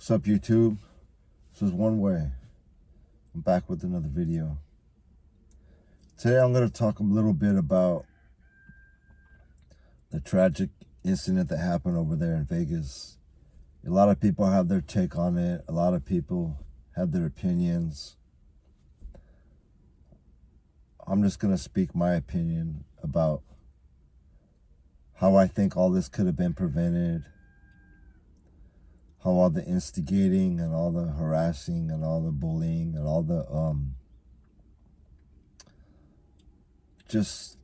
What's up, YouTube? This is One Way. I'm back with another video. Today I'm going to talk a little bit about the tragic incident that happened over there in Vegas. A lot of people have their take on it. A lot of people have their opinions. I'm just going to speak my opinion about how I think all this could have been prevented. How all the instigating and all the harassing and all the bullying and all the just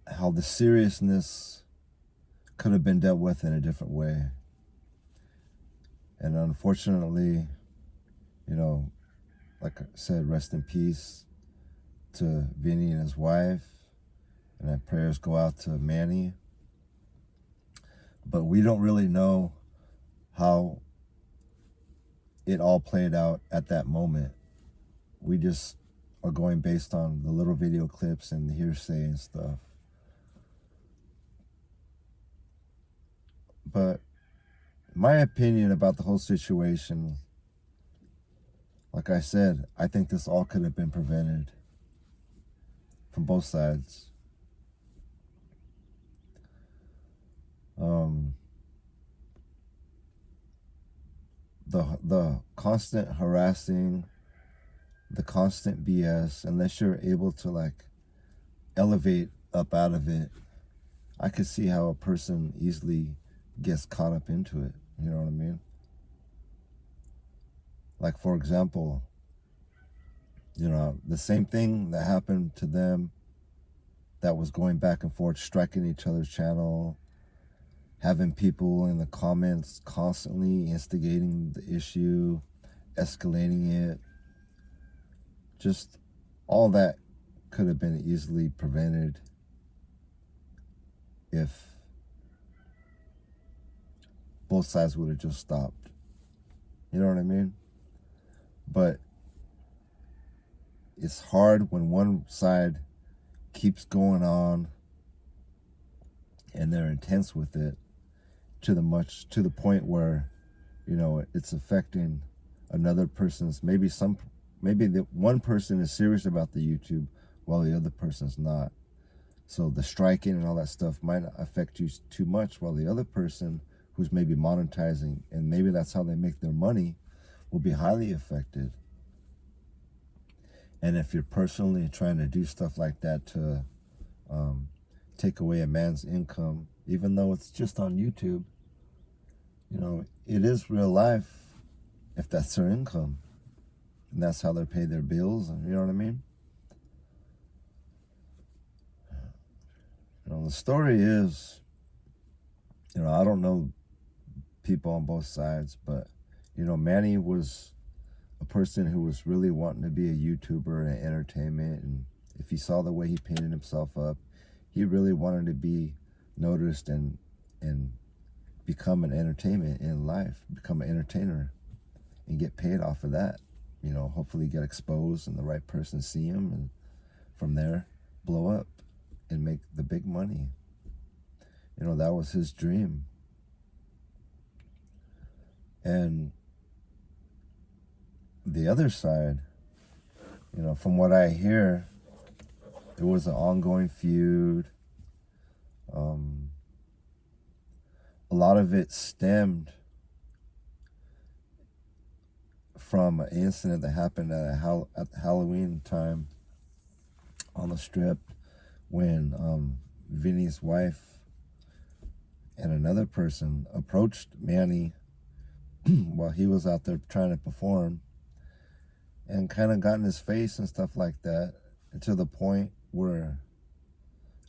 how the seriousness could have been dealt with in a different way. And unfortunately, like I said, rest in peace to Vinny and his wife, and our prayers go out to Manny. But we don't really know how it all played out at that moment. We just are going based on the little video clips and the hearsay and stuff. But my opinion about the whole situation, like I said, I think this all could have been prevented from both sides. The constant harassing, the constant BS, unless you're able to elevate up out of it, I could see how a person easily gets caught up into it. You know what I mean? Like, for example, the same thing that happened to them, that was going back and forth, striking each other's channel, having people in the comments constantly instigating the issue, escalating it. Just all that could have been easily prevented if both sides would have just stopped. You know what I mean? But it's hard when one side keeps going on and they're intense with it to the point where it's affecting another person's, maybe the one person is serious about the YouTube while the other person's not. So the striking and all that stuff might not affect you too much, while the other person, who's maybe monetizing and maybe that's how they make their money, will be highly affected. And if you're personally trying to do stuff like that to take away a man's income, even though it's just on YouTube, it is real life if that's their income. And that's how they pay their bills, and you know what I mean? The story is, I don't know people on both sides, but, Manny was a person who was really wanting to be a YouTuber and entertainment. And if he saw the way he painted himself up, he really wanted to be noticed and become an entertainment in life, become an entertainer and get paid off of that. Hopefully get exposed and the right person see him, and from there blow up and make the big money. That was his dream. And the other side, from what I hear, it was an ongoing feud. A lot of it stemmed from an incident that happened at Halloween time on the Strip, when Vinny's wife and another person approached Manny while he was out there trying to perform, and kind of got in his face and stuff like that, to the point where,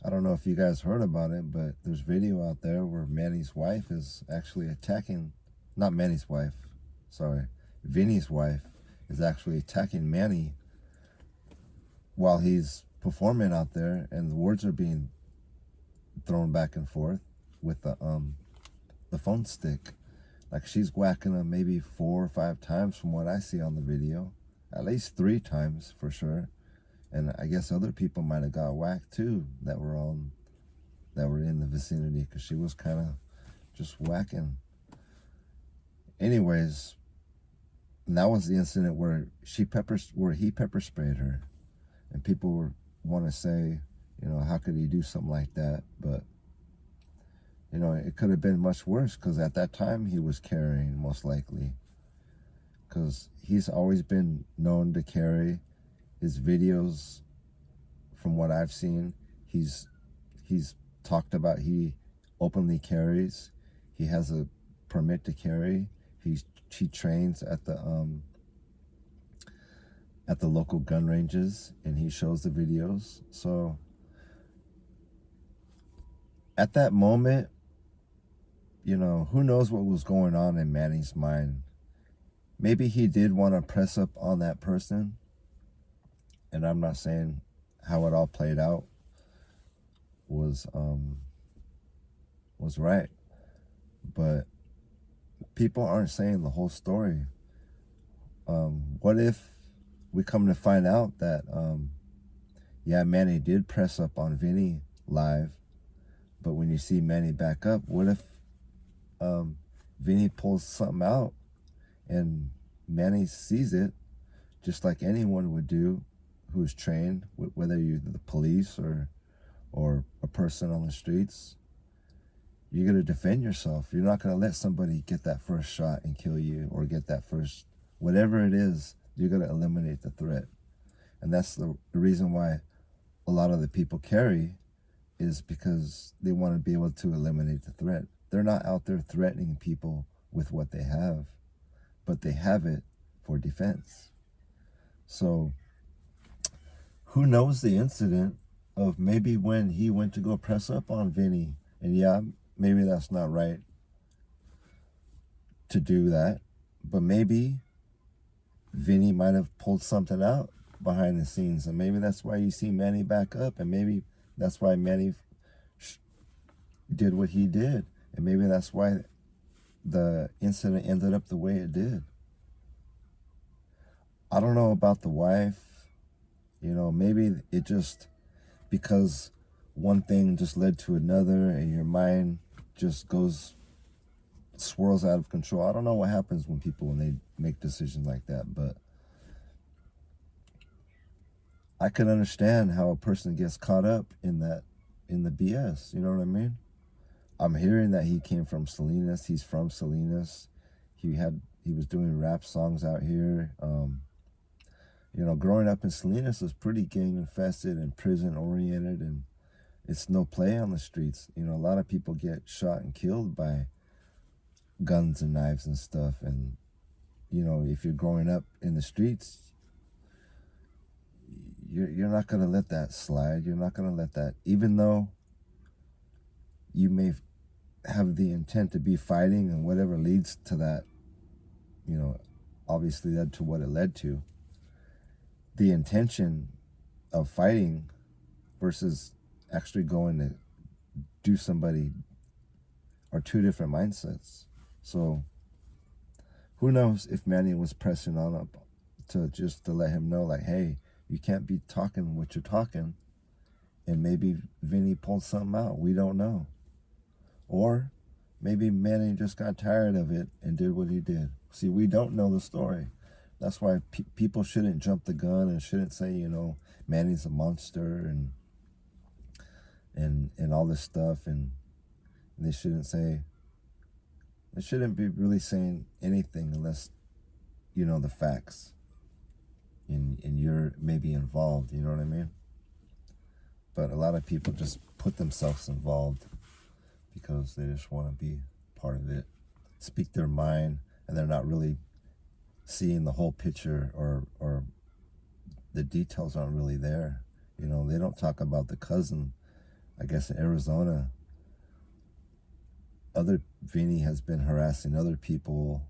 I don't know if you guys heard about it, but there's video out there where Manny's wife is actually attacking, not Manny's wife, sorry, Vinny's wife is actually attacking Manny while he's performing out there, and the words are being thrown back and forth with the phone stick. Like, she's whacking him maybe 4 or 5 times from what I see on the video, at least 3 times for sure. And I guess other people might have got whacked too that were in the vicinity, because she was kind of just whacking. anyways, and that was the incident where he pepper sprayed her, and people want to say, how could he do something like that? But it could have been much worse, because at that time he was carrying, most likely, because he's always been known to carry. His videos, from what I've seen, he's talked about he openly carries. He has a permit to carry. He trains at the local gun ranges, and he shows the videos. So at that moment, who knows what was going on in Manny's mind. Maybe he did want to press up on that person, and I'm not saying how it all played out was right, but people aren't saying the whole story. What if we come to find out that Manny did press up on Vinny live, but when you see Manny back up, what if Vinny pulls something out and Manny sees it, just like anyone would do who's trained, whether you're the police or a person on the streets? You're going to defend yourself. You're not going to let somebody get that first shot and kill you, or get that first, whatever it is, you're going to eliminate the threat. And that's the reason why a lot of the people carry, is because they want to be able to eliminate the threat. They're not out there threatening people with what they have, but they have it for defense. So who knows the incident of maybe when he went to go press up on Vinny, and maybe that's not right to do that, but maybe Vinny might have pulled something out behind the scenes, and maybe that's why you see Manny back up, and maybe that's why Manny did what he did, and maybe that's why the incident ended up the way it did. I don't know about the wife. Maybe it just, because one thing just led to another, and your mind just swirls out of control. I don't know what happens when they make decisions like that, but I can understand how a person gets caught up in the BS. You know what I mean? I'm hearing that he came from Salinas. He's from Salinas. He was doing rap songs out here. Growing up in Salinas was pretty gang infested and prison oriented, and it's no play on the streets. A lot of people get shot and killed by guns and knives and stuff. And, if you're growing up in the streets, you're not going to let that slide. You're not going to let that, even though you may have the intent to be fighting, and whatever leads to that, obviously led to what it led to. The intention of fighting versus actually going to do somebody are two different mindsets. So who knows if Manny was pressing on up to let him know, like, hey, you can't be talking what you're talking, and maybe Vinny pulled something out. We don't know. Or maybe Manny just got tired of it and did what he did. See, we don't know the story. That's why people shouldn't jump the gun and shouldn't say, Manny's a monster and all this stuff, and they shouldn't be really saying anything unless the facts, and you're maybe involved. You know what I mean? But a lot of people just put themselves involved because they just want to be part of it, speak their mind, and they're not really seeing the whole picture, or the details aren't really there. They don't talk about the cousin. I guess in Arizona, Vinny has been harassing other people,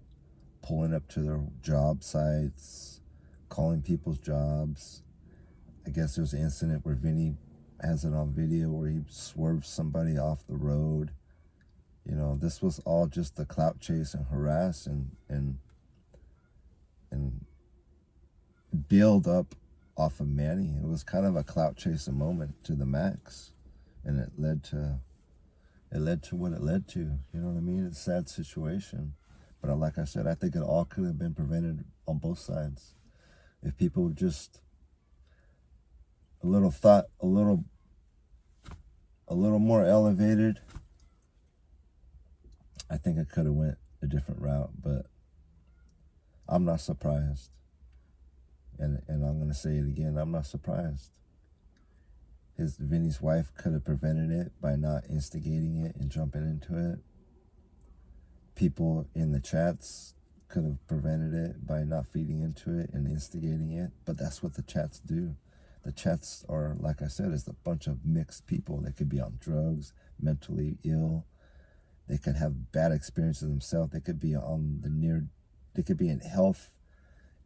pulling up to their job sites, calling people's jobs. I guess there's an incident where Vinny has it on video where he swerves somebody off the road. This was all just the clout chase and harass and build up off of Manny. It was kind of a clout chasing moment to the max, and it led to what it led to. You know what I mean? It's a sad situation, But like I said, I think it all could have been prevented on both sides. If people would just a little thought, a little more elevated, I think it could have went a different route. But I'm not surprised. And I'm going to say it again, I'm not surprised. Vinny's wife could have prevented it by not instigating it and jumping into it. People in the chats could have prevented it by not feeding into it and instigating it. But that's what the chats do. The chats are, like I said, is a bunch of mixed people. They could be on drugs, mentally ill. They could have bad experiences themselves. They could be they could be in health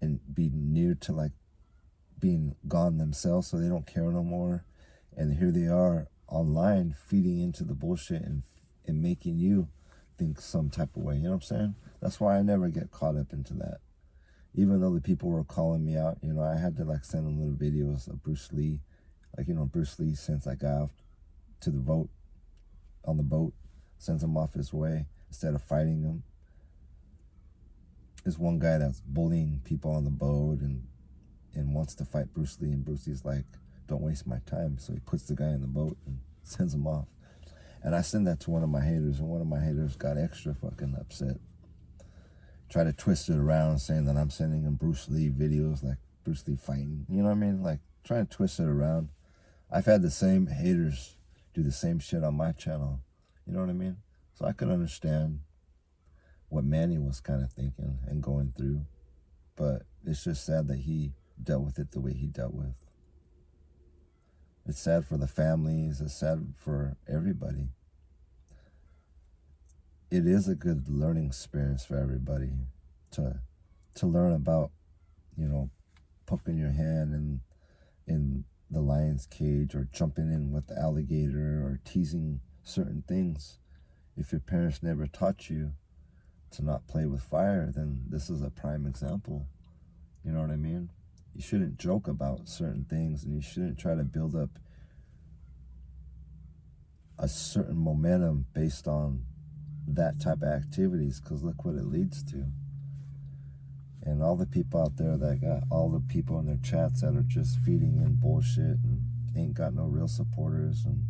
and be near to like being gone themselves, so they don't care no more. And here they are online feeding into the bullshit and making you think some type of way. You know what I'm saying? That's why I never get caught up into that. Even though the people were calling me out, I had to like send them little videos of Bruce Lee. Like, Bruce Lee sends that guy off to the boat, on the boat, sends him off his way instead of fighting him. There's one guy that's bullying people on the boat and wants to fight Bruce Lee, and Bruce Lee's like, don't waste my time. So he puts the guy in the boat and sends him off. And I sent that to one of my haters, and one of my haters got extra fucking upset. Try to twist it around, saying that I'm sending him Bruce Lee videos, like Bruce Lee fighting. You know what I mean? Like, trying to twist it around. I've had the same haters do the same shit on my channel. You know what I mean? So I could understand what Manny was kind of thinking and going through. But it's just sad that he dealt with it the way he dealt with. It's sad for the families. It's sad for everybody. It is a good learning experience for everybody to learn about, poking your hand in the lion's cage, or jumping in with the alligator, or teasing certain things. If your parents never taught you to not play with fire, then this is a prime example. You know what I mean? You shouldn't joke about certain things, and you shouldn't try to build up a certain momentum based on that type of activities, because look what it leads to. And all the people out there that got all the people in their chats that are just feeding in bullshit and ain't got no real supporters, and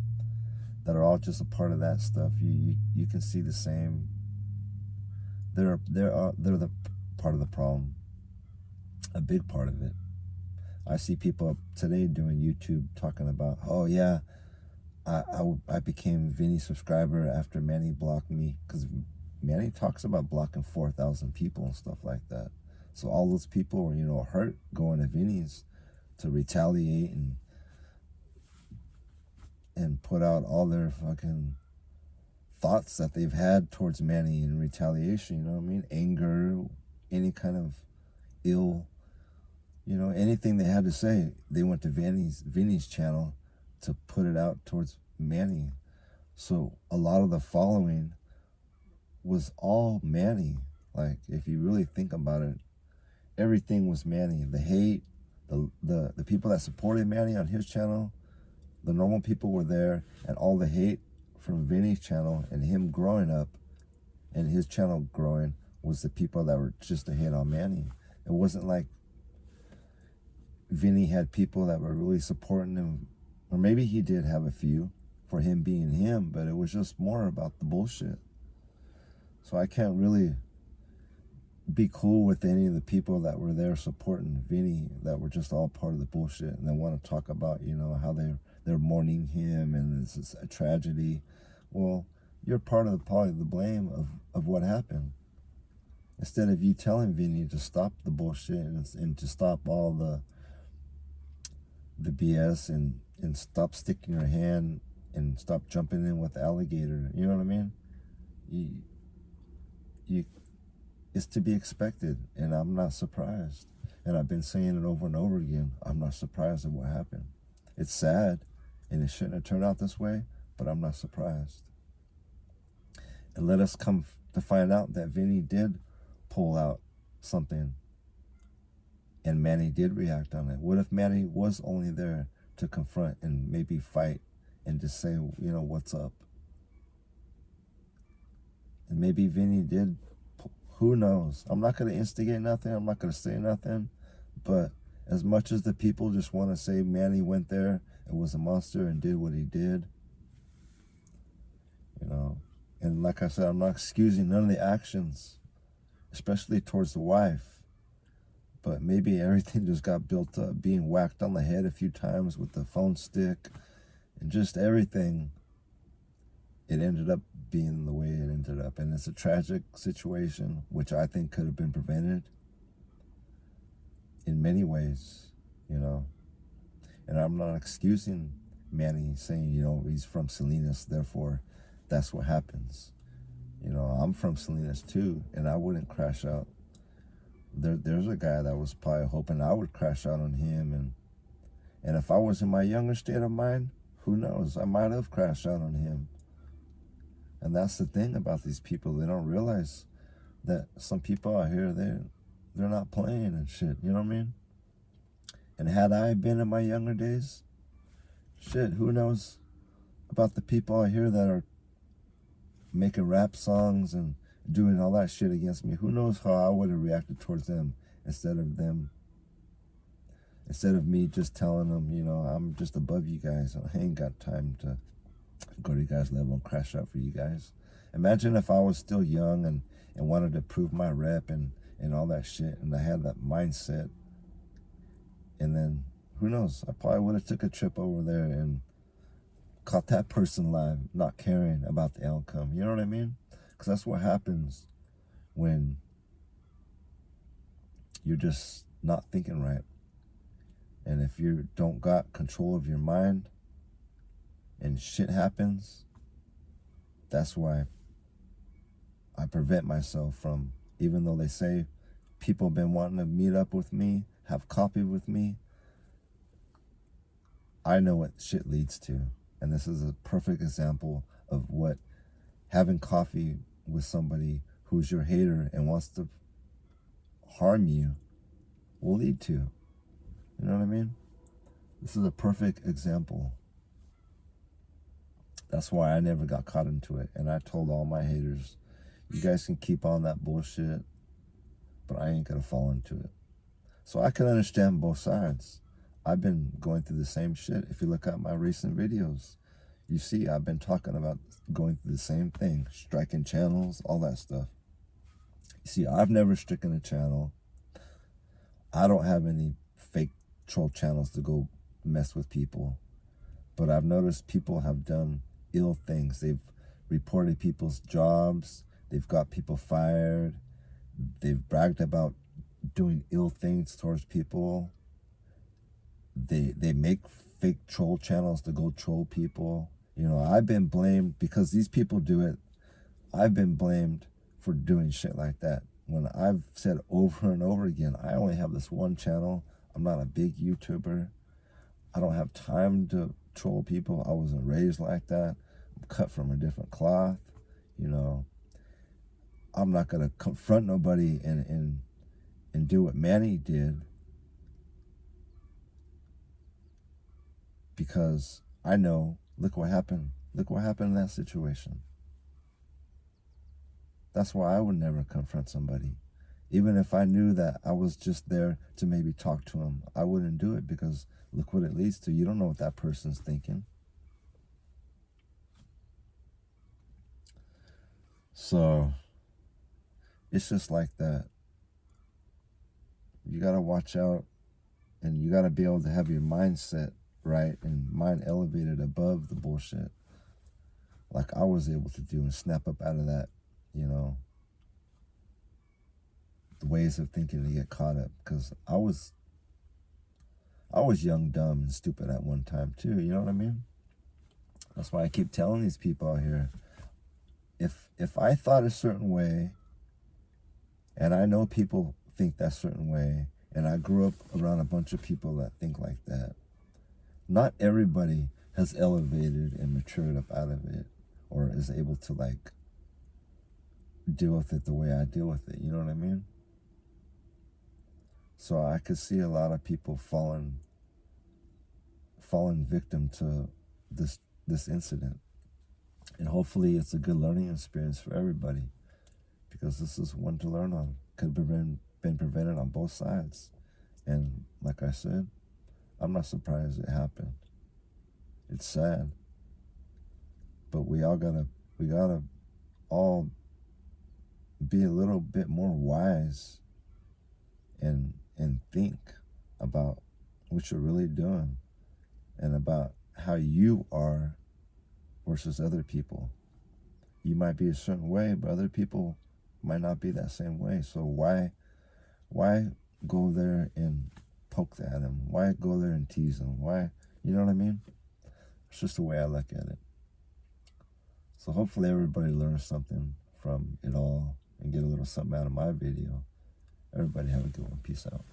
that are all just a part of that stuff, you can see the same. They're the part of the problem, a big part of it. I see people today doing YouTube talking about, oh yeah, I became Vinny's subscriber after Manny blocked me, because Manny talks about blocking 4,000 people and stuff like that. So all those people were, hurt, going to Vinny's to retaliate and put out all their fucking thoughts that they've had towards Manny in retaliation. You know what I mean? Anger, any kind of ill, anything they had to say, they went to Vinny's channel to put it out towards Manny. So a lot of the following was all Manny. Like, if you really think about it, everything was Manny. The hate, the people that supported Manny on his channel, the normal people were there, and all the hate from Vinny's channel and him growing up and his channel growing was the people that were just a hate on Manny. It wasn't like Vinny had people that were really supporting him, or maybe he did have a few for him being him, but it was just more about the bullshit. So I can't really be cool with any of the people that were there supporting Vinny that were just all part of the bullshit, and they want to talk about, how they're mourning him and it's a tragedy. Well, you're part of probably the blame of what happened. Instead of you telling Vinny to stop the bullshit and to stop all the BS and stop sticking your hand and stop jumping in with the alligator. You know what I mean? You it's to be expected, and I'm not surprised. And I've been saying it over and over again. I'm not surprised at what happened. It's sad, and it shouldn't have turned out this way, but I'm not surprised. And let us come to find out that Vinny did pull out something, and Manny did react on it. What if Manny was only there to confront and maybe fight and just say, what's up? And maybe Vinny did Who knows? I'm not going to instigate nothing. I'm not going to say nothing. But as much as the people just want to say Manny went there and was a monster and did what he did, you know, and like I said, I'm not excusing none of the actions, especially towards the wife. But maybe everything just got built up, being whacked on the head a few times with the phone stick and just everything. It ended up being the way it ended up. And it's a tragic situation, which I think could have been prevented in many ways, you know. And I'm not excusing Manny, saying, you know, he's from Salinas, therefore that's what happens. You know, I'm from Salinas too, and I wouldn't crash out. There's a guy that was probably hoping I would crash out on him, and if I was in my younger state of mind, who knows, I might have crashed out on him. And that's the thing about these people. They don't realize that some people out here, they're not playing and shit. You know what I mean? And had I been in my younger days, shit, who knows about the people out here that are making rap songs and doing all that shit against me. Who knows how I would have reacted towards them instead of me just telling them, you know, I'm just above you guys. I ain't got time to go to you guys' level and crash out for you guys. Imagine if I was still young and wanted to prove my rep and all that shit, and I had that mindset, and then who knows, I probably would have took a trip over there and caught that person live, not caring about the outcome. You know what I mean? Because that's what happens when you're just not thinking right. And if you don't got control of your mind and shit happens, that's why I prevent myself from, even though they say people have been wanting to meet up with me, have coffee with me, I know what shit leads to. And this is a perfect example of what having coffee with somebody who's your hater and wants to harm you will lead to. You know what I mean? This is a perfect example. That's why I never got caught into it. And I told all my haters, you guys can keep on that bullshit, but I ain't gonna fall into it. So I can understand both sides. I've been going through the same shit. If you look at my recent videos, you see I've been talking about going through the same thing, striking channels, all that stuff. You see, I've never stricken a channel. I don't have any fake troll channels to go mess with people. But I've noticed people have done ill things. They've reported people's jobs. They've got people fired. They've bragged about doing ill things towards people. They make fake troll channels to go troll people. You know, I've been blamed because these people do it. I've been blamed for doing shit like that. When I've said over and over again, I only have this one channel. I'm not a big YouTuber. I don't have time to troll people. I wasn't raised like that. I'm cut from a different cloth. You know, I'm not going to confront nobody and do what Manny did, because I know, look what happened. Look what happened in that situation. That's why I would never confront somebody. Even if I knew that I was just there to maybe talk to him, I wouldn't do it, because look what it leads to. You don't know what that person's thinking. So it's just like that. You got to watch out, and you got to be able to have your mindset right and mind elevated above the bullshit, like I was able to do, and snap up out of that, you know, the ways of thinking to get caught up. Because I was young, dumb, and stupid at one time too. You know what I mean? That's why I keep telling these people out here, if I thought a certain way, and I know people think that certain way, and I grew up around a bunch of people that think like that, not everybody has elevated and matured up out of it, or is able to like deal with it the way I deal with it. You know what I mean? So I could see a lot of people falling victim to this incident. And hopefully it's a good learning experience for everybody, because this is one to learn on. Could have been prevented on both sides. And like I said, I'm not surprised it happened. It's sad. But we gotta all be a little bit more wise and think about what you're really doing and about how you are versus other people. You might be a certain way, but other people might not be that same way. So why go there and poke at him? Why go there and tease him? Why, you know what I mean? It's just the way I look at it. So hopefully everybody learns something from it all and get a little something out of my video. Everybody have a good one. Peace out.